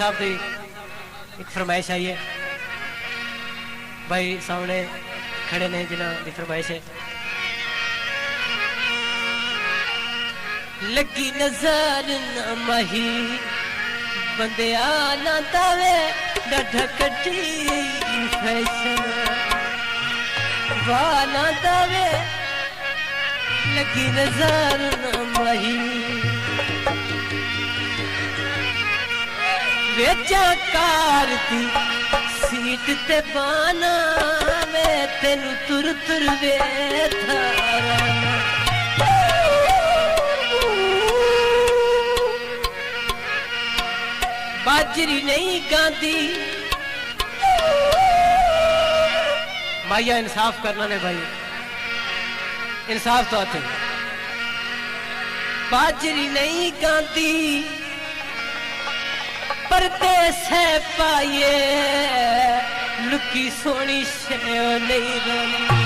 साहब की एक फरमाइश आई है भाई सामने खड़े ने जिन्हों की फरमाइश है। लगी नजर न मही बंदे आना तावे डढ़ कटी फैशन वाना तावे लगी नजर न मही वेचा कारती सीट ते बाना मैं तेनु तुर तुर वे थारा बाजरी नहीं गांधी माया इंसाफ करना ने भाई इंसाफ तो आते बाजरी नहीं गांधी परदेस है पाए लुकी सोनी शे नहीं रही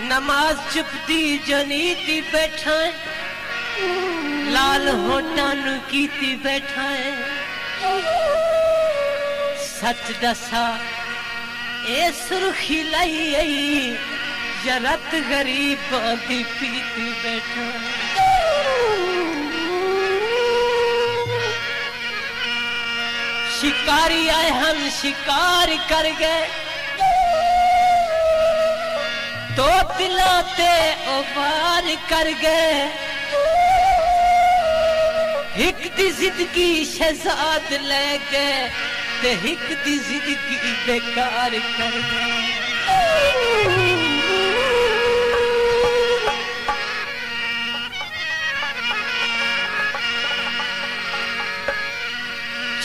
नमाज चुपती जनीती बैठा लाल होटान कीती बैठा सच दसा ए सुर्खी लाई आई जरत गरीब की पीती बैठा शिकारी आए हम शिकार कर गए तो दिलाते उबार कर गए हिक दी जिंदगी शहजाद ले गए ते हिक दी जिंदगी बेकार कर गए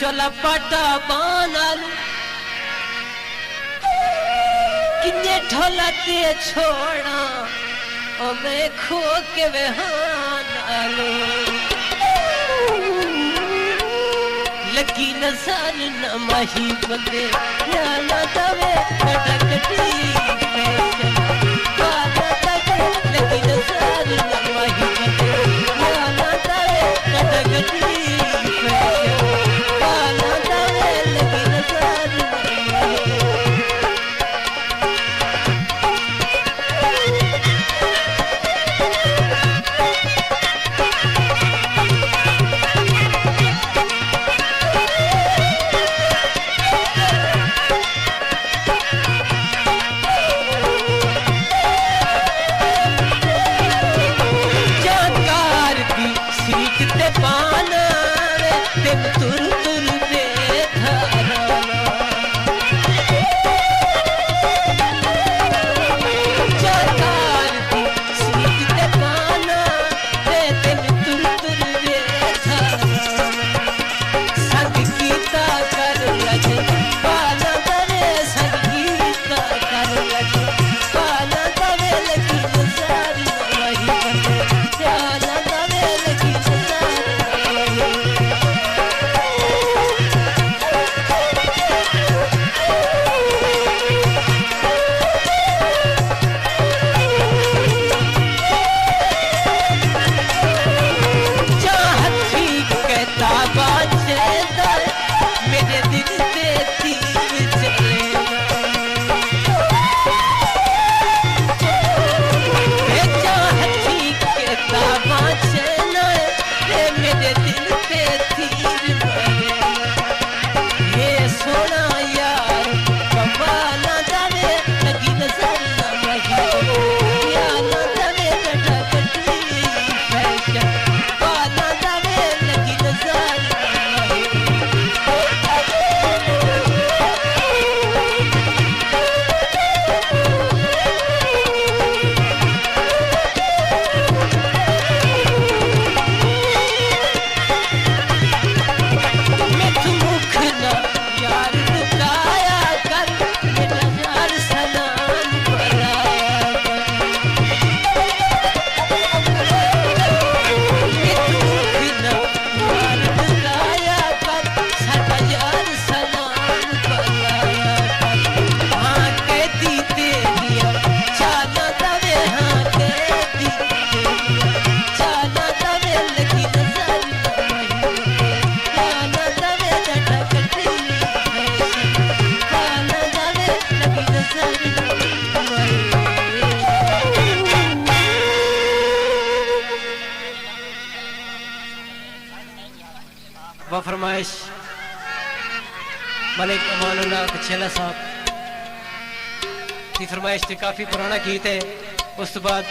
चला पाटा बानालू किन्ने ढोला ते छोड़ा ओ मैं खो के बहाना लगी नजर न माही बंदे या ना दवे कटकटी लगी नजर न माही बंदे या ना दवे कटकटी व फरमाइश मलिक अमानुल्लाह कछेला साहब की फरमाइश से काफी पुराना गीत है। उस तो बाद